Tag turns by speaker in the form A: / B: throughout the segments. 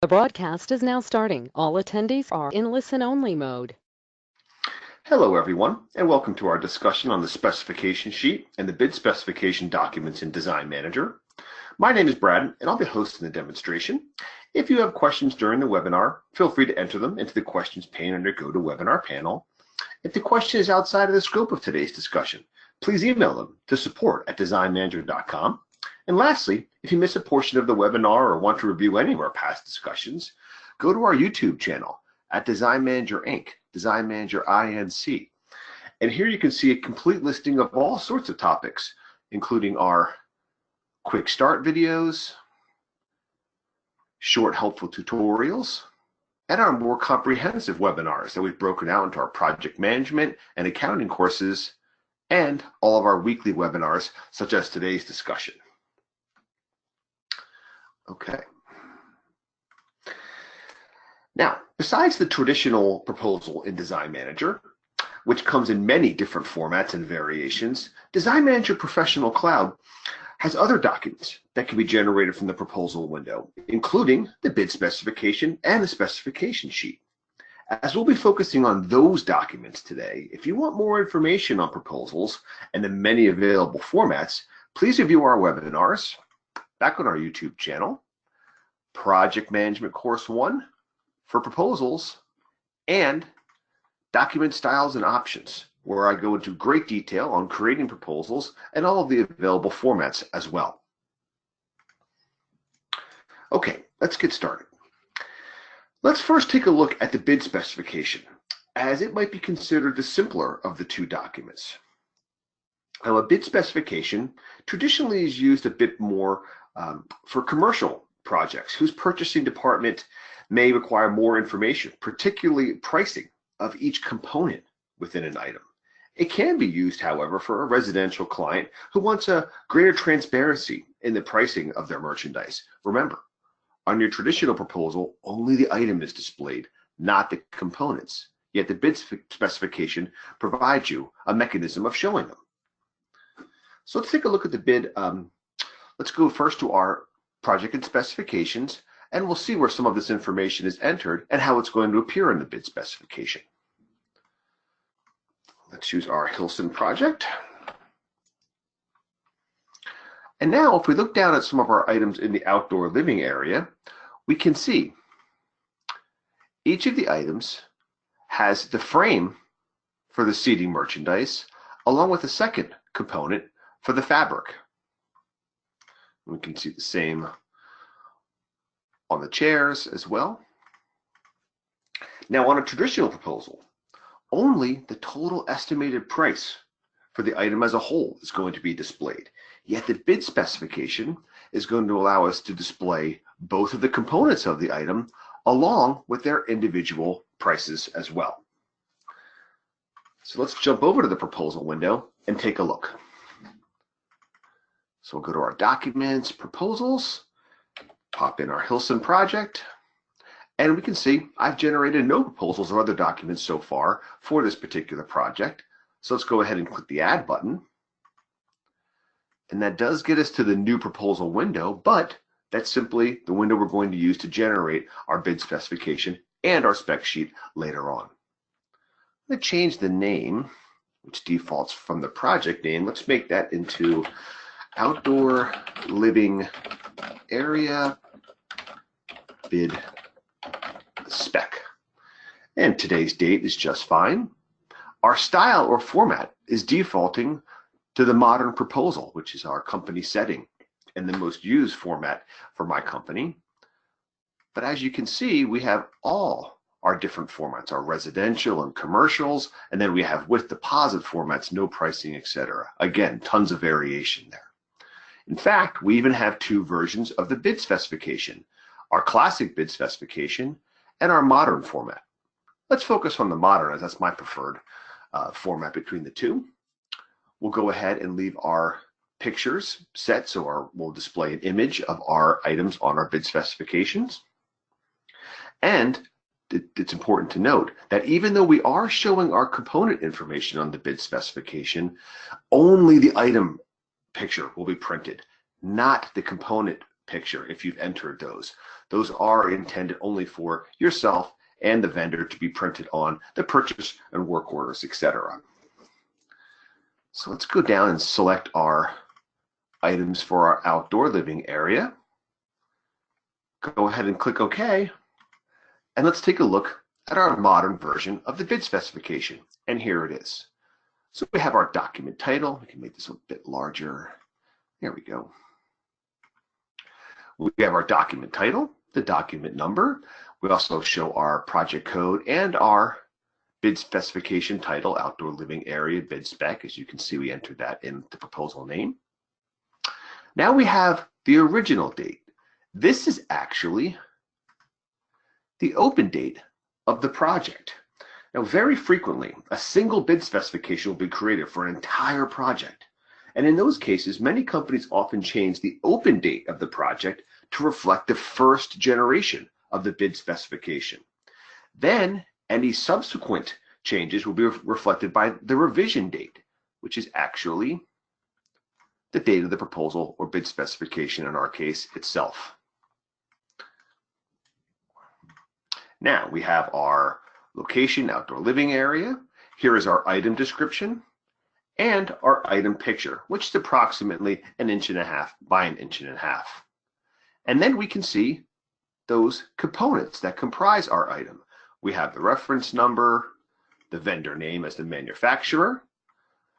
A: The broadcast is now starting. All attendees are in listen-only mode.
B: Hello everyone, and welcome to our discussion on the specification sheet and the bid specification documents in Design Manager. My name is Brad, and I'll be hosting the demonstration. If you have questions during the webinar, feel free to enter them into the questions pane under GoToWebinar panel. If the question is outside of the scope of today's discussion, please email them to support@designmanager.com. And lastly, if you miss a portion of the webinar or want to review any of our past discussions, go to our YouTube channel at Design Manager Inc., Design Manager INC. And here you can see a complete listing of all sorts of topics, including our quick start videos, short helpful tutorials, and our more comprehensive webinars that we've broken out into our project management and accounting courses, and all of our weekly webinars, such as today's discussion. Okay. Now, besides the traditional proposal in Design Manager, which comes in many different formats and variations, Design Manager Professional Cloud has other documents that can be generated from the proposal window, including the bid specification and the specification sheet. As we'll be focusing on those documents today, if you want more information on proposals and the many available formats, please review our webinars back on our YouTube channel, Project Management Course 1 for proposals, and Document Styles and Options, where I go into great detail on creating proposals and all of the available formats as well. Okay, let's get started. Let's first take a look at the bid specification, as it might be considered the simpler of the two documents. Now, a bid specification traditionally is used a bit more for commercial projects whose purchasing department may require more information, particularly pricing of each component within an item. It can be used, however, for a residential client who wants a greater transparency in the pricing of their merchandise. Remember, on your traditional proposal, only the item is displayed, not the components. Yet the bid specification provides you a mechanism of showing them. So let's take a look at the bid. Let's go first to our project and specifications, and we'll see where some of this information is entered and how it's going to appear in the bid specification. Let's choose our Hilson project. And now if we look down at some of our items in the outdoor living area, we can see each of the items has the frame for the seating merchandise, along with a second component for the fabric. We can see the same on the chairs as well. Now, on a traditional proposal, only the total estimated price for the item as a whole is going to be displayed. Yet the bid specification is going to allow us to display both of the components of the item along with their individual prices as well. So let's jump over to the proposal window and take a look. So we'll go to our documents, proposals, pop in our Hilson project, and we can see I've generated no proposals or other documents so far for this particular project. So let's go ahead and click the Add button. And that does get us to the new proposal window, but that's simply the window we're going to use to generate our bid specification and our spec sheet later on. I'm going to change the name, which defaults from the project name. Let's make that into Outdoor Living Area Bid Spec. And today's date is just fine. Our style or format is defaulting to the modern proposal, which is our company setting and the most used format for my company. But as you can see, we have all our different formats, our residential and commercials, and then we have with deposit formats, no pricing, etc. Again, tons of variation there. In fact, we even have two versions of the bid specification, our classic bid specification and our modern format. Let's focus on the modern, as that's my preferred format between the two. We'll go ahead and leave our pictures set, so we'll display an image of our items on our bid specifications. And it's important to note that even though we are showing our component information on the bid specification, only the item picture will be printed, not the component picture if you've entered those. Those are intended only for yourself and the vendor to be printed on the purchase and work orders, etc. So let's go down and select our items for our outdoor living area. Go ahead and click OK. And let's take a look at our modern version of the bid specification. And here it is. So we have our document title. We can make this a bit larger. There we go. We have our document title, the document number. We also show our project code and our bid specification title, outdoor living area bid spec. As you can see, we entered that in the proposal name. Now we have the original date. This is actually the open date of the project. Now, very frequently, a single bid specification will be created for an entire project. And in those cases, many companies often change the open date of the project to reflect the first generation of the bid specification. Then, any subsequent changes will be reflected by the revision date, which is actually the date of the proposal or bid specification, in our case, itself. Now, we have our location, outdoor living area. Here is our item description and our item picture, which is approximately 1.5 inches by 1.5 inches. And then we can see those components that comprise our item. We have the reference number, the vendor name as the manufacturer,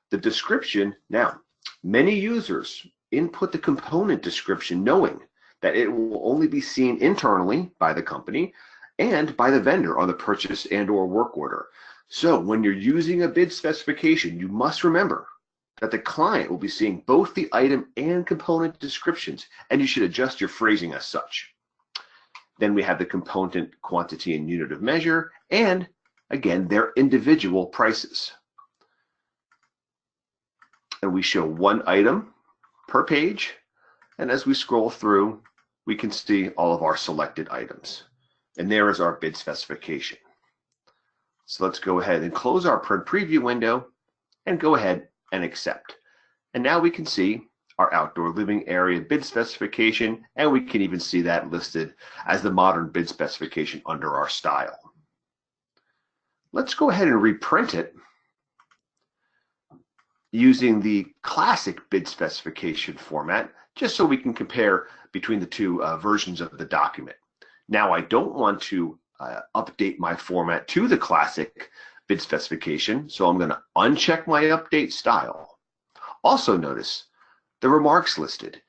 B: the description. Now, many users input the component description knowing that it will only be seen internally by the company and by the vendor on the purchase and or work order. So when you're using a bid specification, you must remember that the client will be seeing both the item and component descriptions, and you should adjust your phrasing as such. Then we have the component quantity and unit of measure, and again, their individual prices. And we show one item per page, and as we scroll through, we can see all of our selected items. And there is our bid specification. So let's go ahead and close our print preview window and go ahead and accept. And now we can see our outdoor living area bid specification, and we can even see that listed as the modern bid specification under our style. Let's go ahead and reprint it using the classic bid specification format, just so we can compare between the two versions of the document. Now, I don't want to update my format to the classic bid specification, so I'm going to uncheck my update style. Also notice the remarks listed.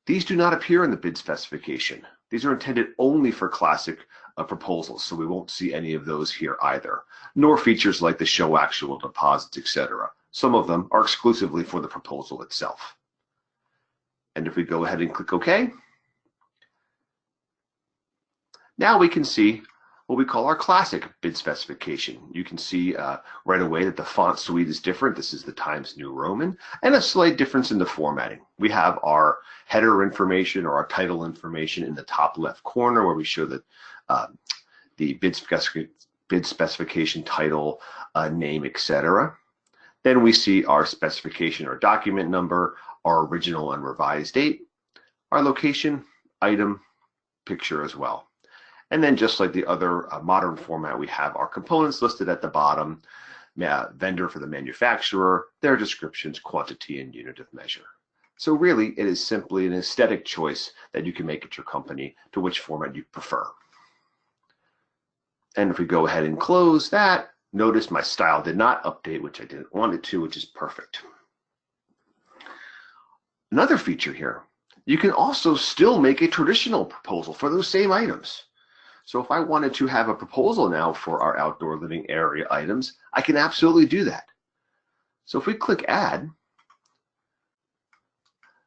B: These do not appear in the bid specification. These are intended only for classic proposals, so we won't see any of those here either, nor features like the show actual deposits, etc. Some of them are exclusively for the proposal itself. And if we go ahead and click OK, now we can see what we call our classic bid specification. You can see right away that the font suite is different. This is the Times New Roman, and a slight difference in the formatting. We have our header information or our title information in the top left corner, where we show the bid specification title, name, etc. Then we see our specification or document number, our original and revised date, our location, item, picture as well. And then just like the other modern format, we have our components listed at the bottom, vendor for the manufacturer, their descriptions, quantity, and unit of measure. So really, it is simply an aesthetic choice that you can make at your company to which format you prefer. And if we go ahead and close that, notice my style did not update, which I didn't want it to, which is perfect. Another feature here, you can also still make a traditional proposal for those same items. So if I wanted to have a proposal now for our outdoor living area items, I can absolutely do that. So if we click Add,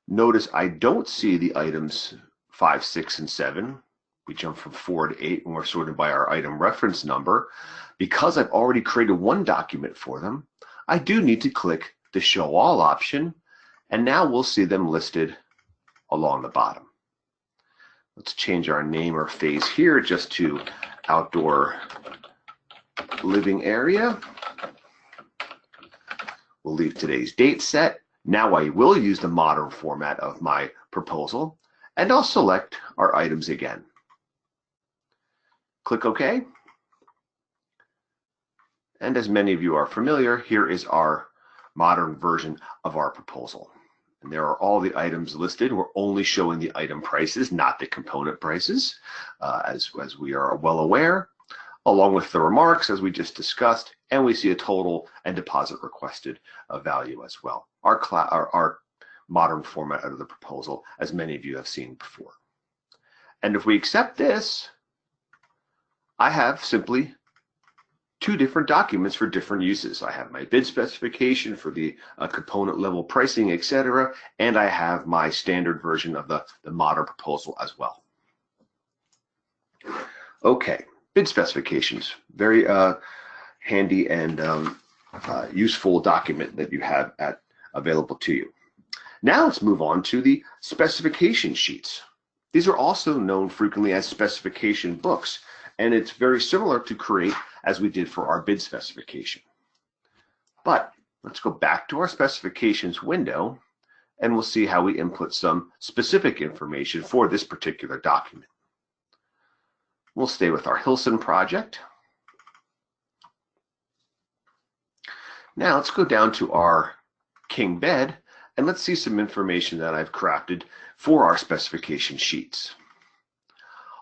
B: notice I don't see the items 5, 6, and 7. We jump from 4 to 8 and we're sorted by our item reference number. Because I've already created one document for them, I do need to click the Show All option, and now we'll see them listed along the bottom. Let's change our name or phase here just to outdoor living area. We'll leave today's date set. Now I will use the modern format of my proposal. and I'll select our items again. Click OK. And as many of you are familiar, here is our modern version of our proposal. And there are all the items listed. We're only showing the item prices, not the component prices, as we are well aware, along with the remarks as we just discussed, and we see a total and deposit requested value as well. Our modern format of the proposal, as many of you have seen before. And if we accept this, I have simply two different documents for different uses. I have my bid specification for the component level pricing, etc., and I have my standard version of the modern proposal as well. Okay, bid specifications, very handy and useful document that you have available to you. Now let's move on to the specification sheets. These are also known frequently as specification books, and it's very similar to create as we did for our bid specification. But let's go back to our specifications window and we'll see how we input some specific information for this particular document. We'll stay with our Hilson project. Now let's go down to our king bed and let's see some information that I've crafted for our specification sheets.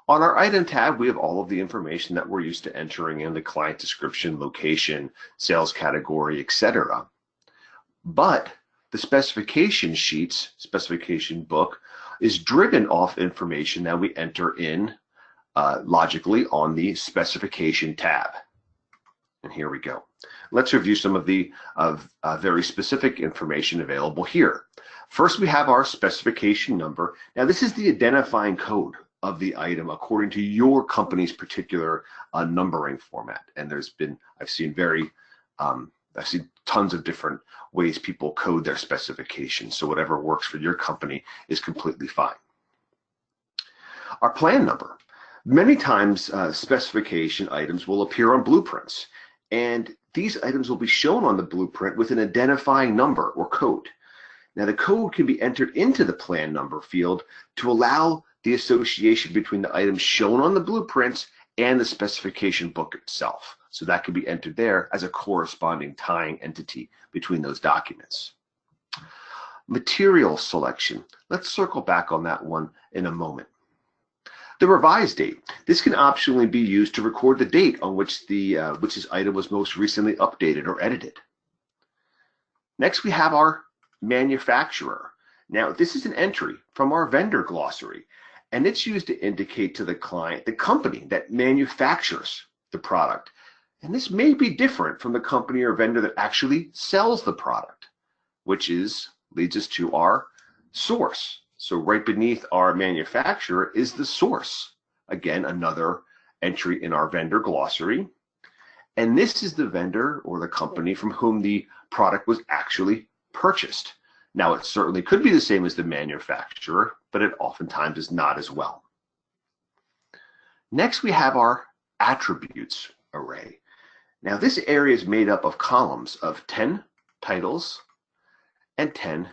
B: On our item tab, we have all of the information that we're used to entering in: the client description, location, sales category, etc. But the specification sheets, specification book, is driven off information that we enter in logically on the specification tab. And here we go. Let's review some of the very specific information available here. First, we have our specification number. Now, this is the identifying code of the item according to your company's particular numbering format. And I've seen tons of different ways people code their specifications. So whatever works for your company is completely fine. Our plan number. Many times specification items will appear on blueprints, and these items will be shown on the blueprint with an identifying number or code. Now the code can be entered into the plan number field to allow the association between the items shown on the blueprints and the specification book itself. So that can be entered there as a corresponding tying entity between those documents. Material selection. Let's circle back on that one in a moment. The revised date. This can optionally be used to record the date on which this item was most recently updated or edited. Next, we have our manufacturer. Now, this is an entry from our vendor glossary, and it's used to indicate to the client the company that manufactures the product. And this may be different from the company or vendor that actually sells the product, which leads us to our source. So right beneath our manufacturer is the source. Again, another entry in our vendor glossary. And this is the vendor or the company from whom the product was actually purchased. Now, it certainly could be the same as the manufacturer, but it oftentimes is not as well. Next, we have our attributes array. Now, this area is made up of columns of 10 titles and 10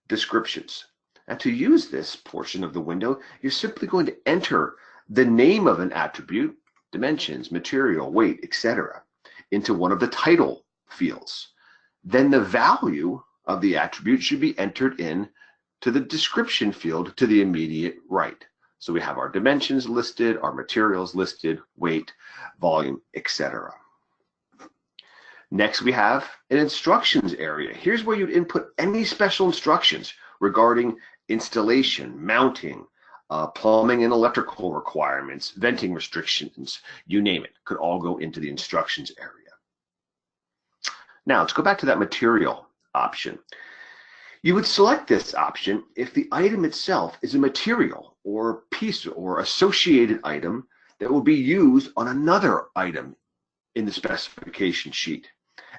B: descriptions. And to use this portion of the window, you're simply going to enter the name of an attribute, dimensions, material, weight, etc., into one of the title fields. Then the value of the attribute should be entered in to the description field to the immediate right. So we have our dimensions listed, our materials listed, weight, volume, etc. Next, we have an instructions area. Here's where you'd input any special instructions regarding installation, mounting, plumbing and electrical requirements, venting restrictions, you name it, could all go into the instructions area. Now, let's go back to that material option. You would select this option if the item itself is a material or piece or associated item that will be used on another item in the specification sheet.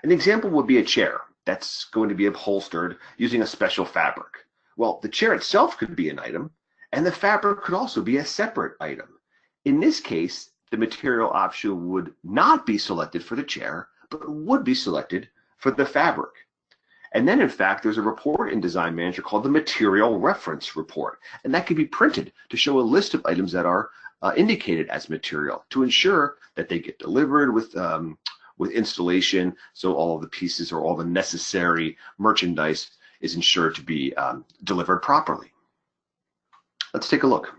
B: An example would be a chair that's going to be upholstered using a special fabric. Well, the chair itself could be an item, and the fabric could also be a separate item. In this case, the material option would not be selected for the chair, but would be selected for the fabric. And then, in fact, there's a report in Design Manager called the Material Reference Report. And that can be printed to show a list of items that are indicated as material to ensure that they get delivered with installation, so all of the pieces or all the necessary merchandise is ensured to be delivered properly. Let's take a look.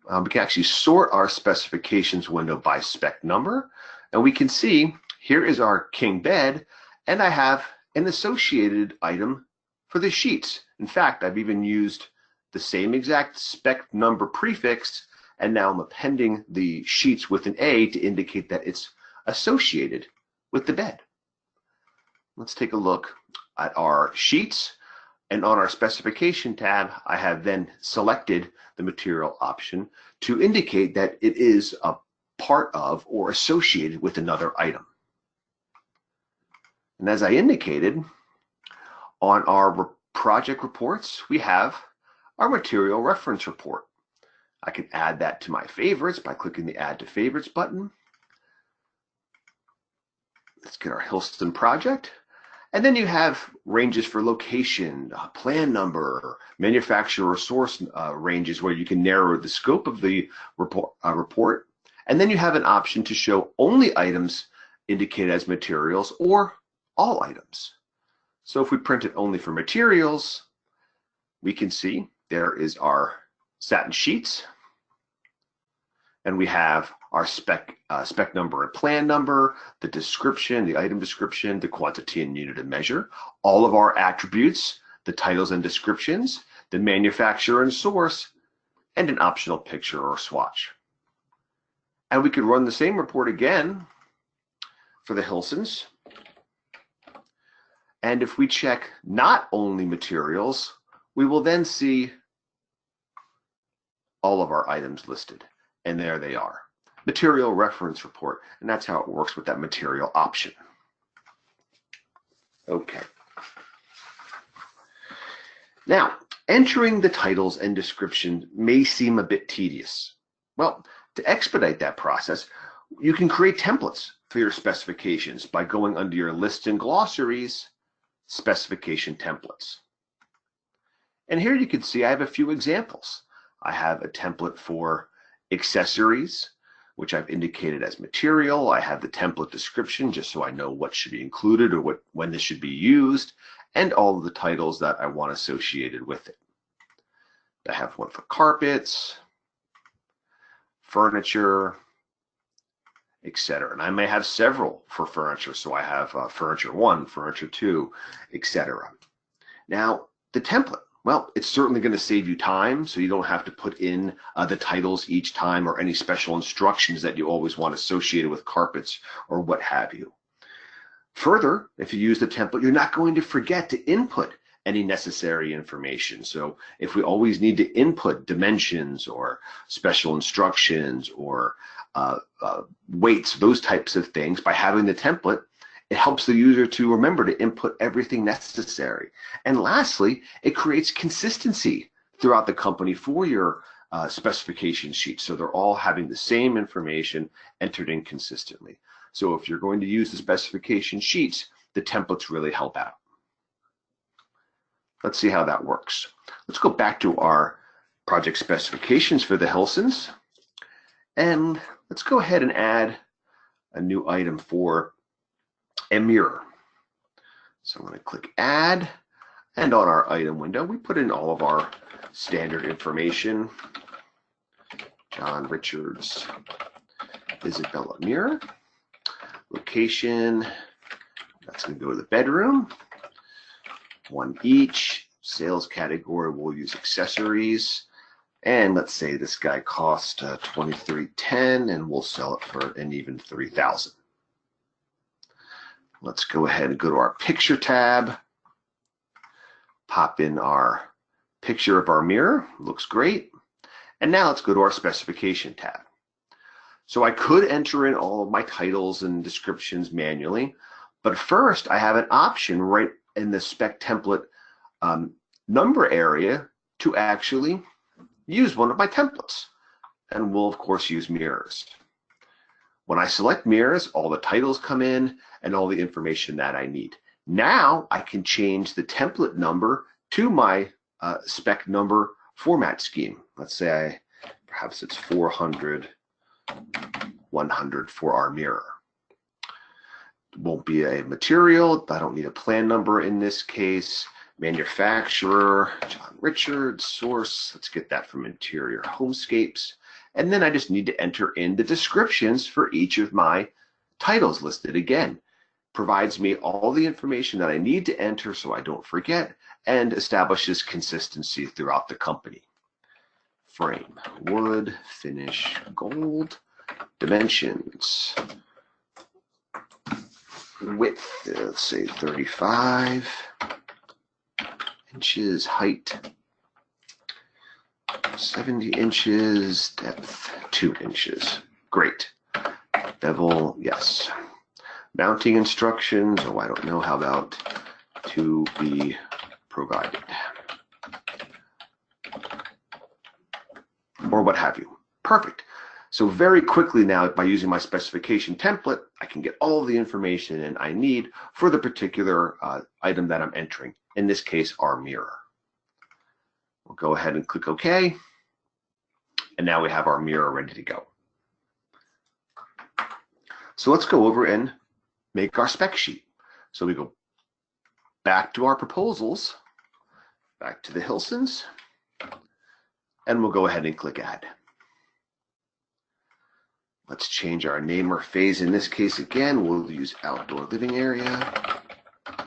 B: We can actually sort our specifications window by spec number, and we can see here is our king bed, and I have an associated item for the sheets. In fact, I've even used the same exact spec number prefix, and now I'm appending the sheets with an A to indicate that it's associated with the bed. Let's take a look at our sheets, and on our specification tab, I have then selected the material option to indicate that it is a part of or associated with another item. And as I indicated, on our project reports, we have our material reference report. I can add that to my favorites by clicking the Add to Favorites button. Let's get our Hilston project. And then you have ranges for location, plan number, manufacturer source ranges where you can narrow the scope of the report. And then you have an option to show only items indicated as materials or all items. So if we print it only for materials, we can see there is our satin sheets, and we have our spec number and plan number, the description, the item description, the quantity and unit of measure, all of our attributes, the titles and descriptions, the manufacturer and source, and an optional picture or swatch. And we could run the same report again for the Hilsons. And if we check not only materials, we will then see all of our items listed. And there they are. Material reference report. And that's how it works with that material option. Okay. Now, entering the titles and description may seem a bit tedious. Well, to expedite that process, you can create templates for your specifications by going under your list and glossaries, specification templates. And here you can see I have a few examples. I have a template for accessories, which I've indicated as material. I have the template description just so I know what should be included or when this should be used, and all of the titles that I want associated with it. I have one for carpets, furniture, etc. And I may have several for furniture. So I have furniture 1, furniture 2, etc. Now, the template, well, it's certainly going to save you time, so you don't have to put in the titles each time or any special instructions that you always want associated with carpets or what have you. Further, if you use the template, you're not going to forget to input any necessary information. So if we always need to input dimensions or special instructions or weights, those types of things, by having the template, it helps the user to remember to input everything necessary. And lastly, it creates consistency throughout the company for your specification sheets. So they're all having the same information entered in consistently. So if you're going to use the specification sheets, the templates really help out. Let's see how that works. Let's go back to our project specifications for the Hilsons. And let's go ahead and add a new item for a mirror. So I'm going to click Add, and on our item window, we put in all of our standard information. John Richards Isabella mirror. Location, that's going to go to the bedroom. 1 each. Sales category, we'll use accessories. And let's say this guy cost $23.10, and we'll sell it for an even $3,000. Let's go ahead and go to our picture tab, pop in our picture of our mirror. Looks great. And now let's go to our specification tab. So I could enter in all of my titles and descriptions manually, but first I have an option right in the spec template number area to actually use one of my templates. And we'll of course use mirrors. When I select mirrors, all the titles come in and all the information that I need. Now I can change the template number to my spec number format scheme. Let's say perhaps it's 400, 100 for our mirror. It won't be a material. I don't need a plan number in this case. Manufacturer, John Richards, source. Let's get that from Interior Homescapes. And then I just need to enter in the descriptions for each of my titles listed again. Provides me all the information that I need to enter so I don't forget, and establishes consistency throughout the company. Frame, wood, finish, gold, dimensions, width, let's say 35 inches, height 70 inches, depth 2 inches. Great. Bevel, yes. Mounting instructions, oh, I don't know, how about to be provided? Or what have you. Perfect. So very quickly now, by using my specification template, I can get all of the information and I need for the particular item that I'm entering. In this case, our mirror. We'll go ahead and click OK. And now we have our mirror ready to go. So let's go over and make our spec sheet. So we go back to our proposals, back to the Hilsons, and we'll go ahead and click Add. Let's change our name or phase. In this case, again, we'll use outdoor living area.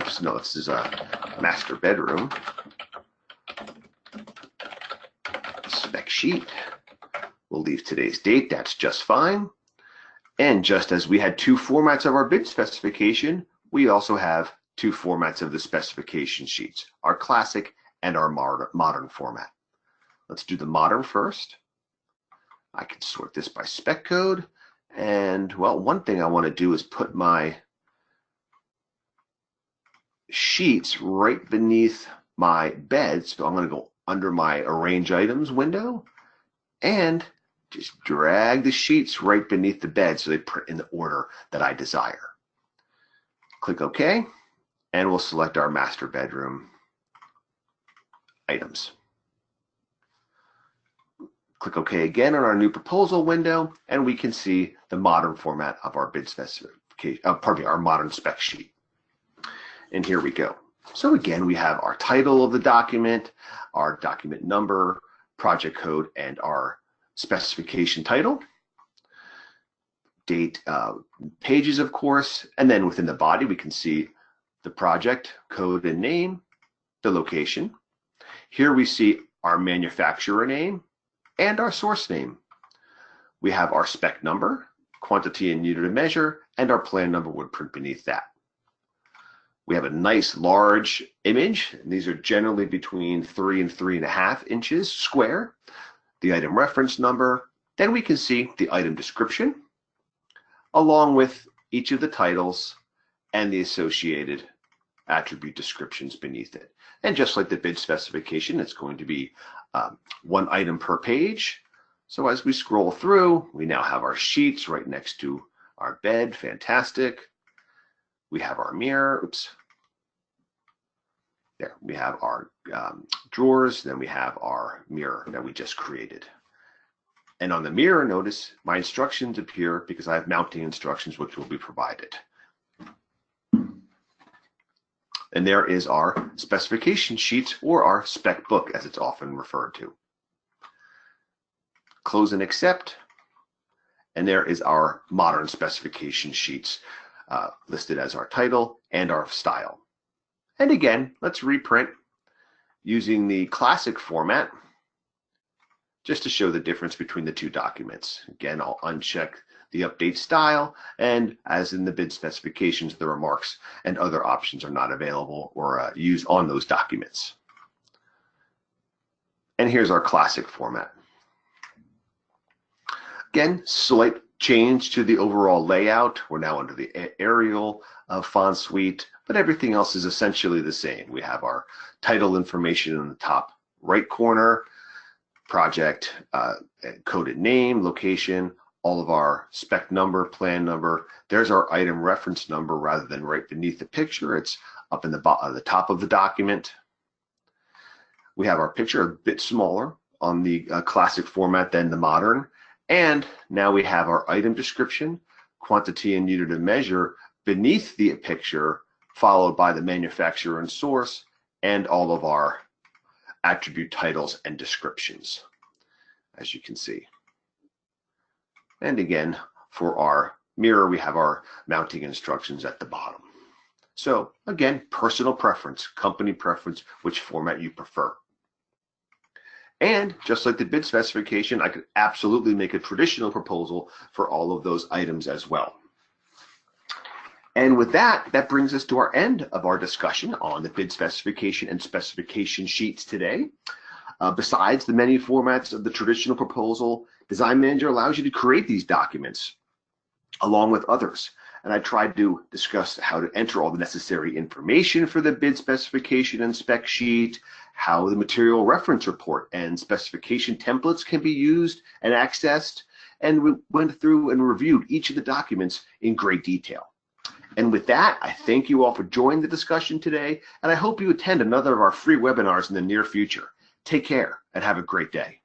B: Oops, no, this is a master bedroom. Spec sheet. We'll leave today's date. That's just fine. And just as we had two formats of our bid specification, we also have two formats of the specification sheets, our classic and our modern format. Let's do the modern first. I can sort this by spec code. And well, one thing I want to do is put my sheets right beneath my bed. So I'm going to go under my arrange items window and just drag the sheets right beneath the bed so they print in the order that I desire. Click OK, and we'll select our master bedroom items. Click OK again on our new proposal window, and we can see the modern format of our bid specification, our modern spec sheet. And here we go. So again, we have our title of the document, our document number, project code, and our specification title, date, pages, of course, and then within the body, we can see the project code and name, the location. Here we see our manufacturer name and our source name. We have our spec number, quantity and unit of measure, and our plan number would print beneath that. We have a nice large image, and these are generally between 3 and 3.5 inches square. The item reference number, then we can see the item description, along with each of the titles and the associated attribute descriptions beneath it. And just like the bid specification, it's going to be one item per page. So as we scroll through, we now have our sheets right next to our bed. Fantastic. We have our mirror. Oops. There, we have our drawers, then we have our mirror that we just created. And on the mirror, notice my instructions appear because I have mounting instructions which will be provided. And there is our specification sheet, or our spec book as it's often referred to. Close and accept. And there is our modern specification sheets listed as our title and our style. And again, let's reprint using the classic format just to show the difference between the two documents. Again, I'll uncheck the update style, and as in the bid specifications, the remarks and other options are not available or used on those documents. And here's our classic format. Again, slight change to the overall layout. We're now under the Arial font suite, but everything else is essentially the same. We have our title information in the top right corner, project, coded name, location, all of our spec number, plan number. There's our item reference number rather than right beneath the picture. It's up in the top of the document. We have our picture a bit smaller on the classic format than the modern. And now we have our item description, quantity and unit of measure beneath the picture, followed by the manufacturer and source, and all of our attribute titles and descriptions, as you can see. And again, for our mirror, we have our mounting instructions at the bottom. So again, personal preference, company preference, which format you prefer. And just like the bid specification, I could absolutely make a traditional proposal for all of those items as well. And with that, that brings us to our end of our discussion on the bid specification and specification sheets today. Besides the many formats of the traditional proposal, Design Manager allows you to create these documents along with others. And I tried to discuss how to enter all the necessary information for the bid specification and spec sheet, how the material reference report and specification templates can be used and accessed, and we went through and reviewed each of the documents in great detail. And with that, I thank you all for joining the discussion today, and I hope you attend another of our free webinars in the near future. Take care and have a great day.